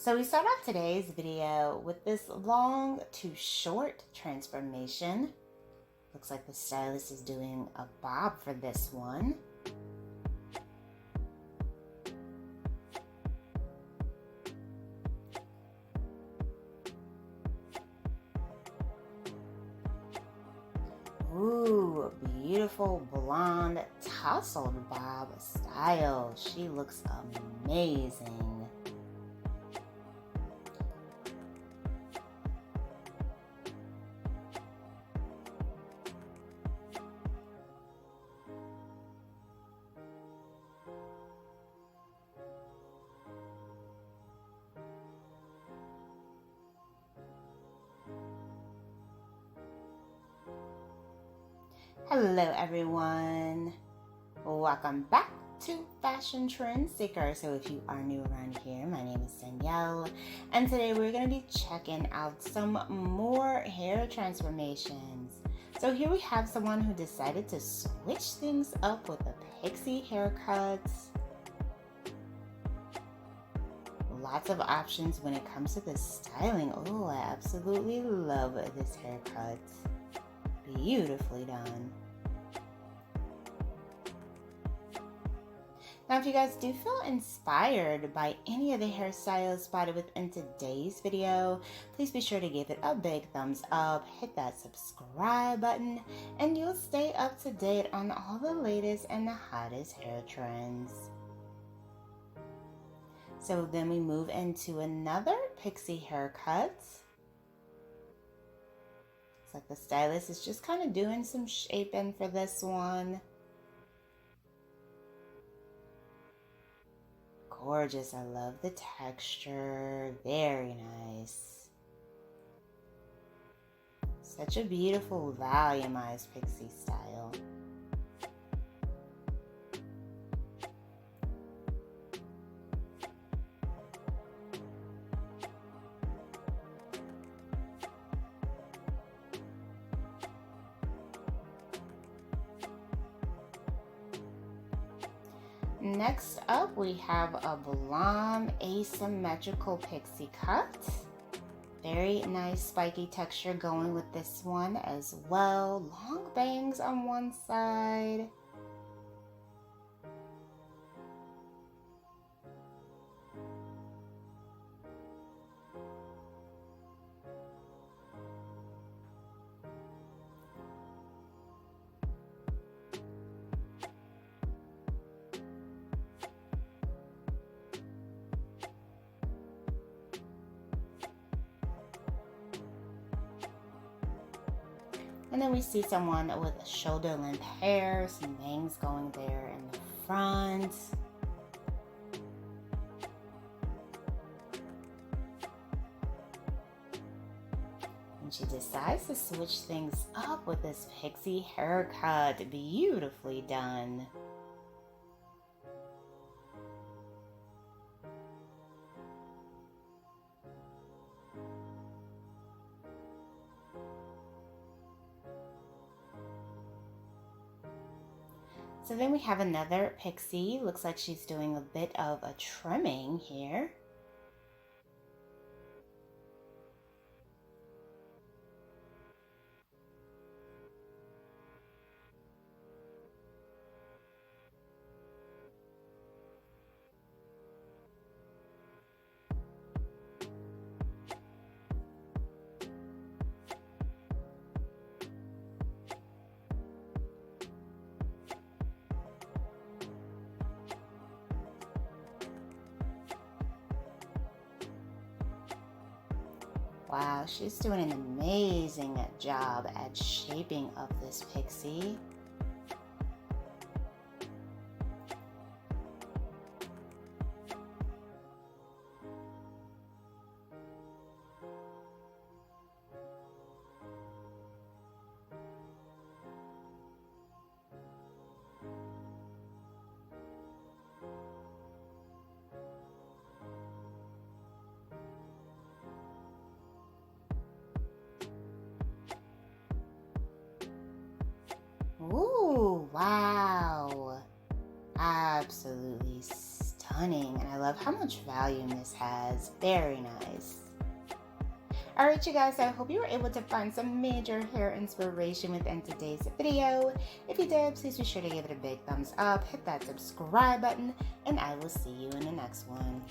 So we start off today's video with this long to short transformation. Looks like the stylist is doing a bob for this one. Ooh, beautiful blonde tousled bob style. She looks amazing. Hello everyone, welcome back to Fashion Trend Seeker. So if you are new around here, my name is Danielle, and today we're going to be checking out some more hair transformations. So here we have someone who decided to switch things up with the pixie haircuts. Lots of options when it comes to the styling. Oh, I absolutely love this haircut. Beautifully done. Now, if you guys do feel inspired by any of the hairstyles spotted within today's video, please be sure to give it a big thumbs up, hit that subscribe button, and you'll stay up to date on all the latest and the hottest hair trends. So then we move into another pixie haircut. Like the stylist is just kind of doing some shaping for this one. Gorgeous. I love the texture. Very nice. Such a beautiful volumized pixie style. Next up, we have a blonde asymmetrical pixie cut. Very nice spiky texture going with this one as well. Long bangs on one side. And then we see someone with shoulder length hair, some bangs going there in the front. And she decides to switch things up with this pixie haircut. Beautifully done. So then we have another pixie. Looks like she's doing a bit of a trimming here. Wow, she's doing an amazing job at shaping up this pixie. Ooh, wow. Absolutely stunning. And I love how much volume this has. Very nice. Alright you guys, I hope you were able to find some major hair inspiration within today's video. If you did, please be sure to give it a big thumbs up, hit that subscribe button, and I will see you in the next one.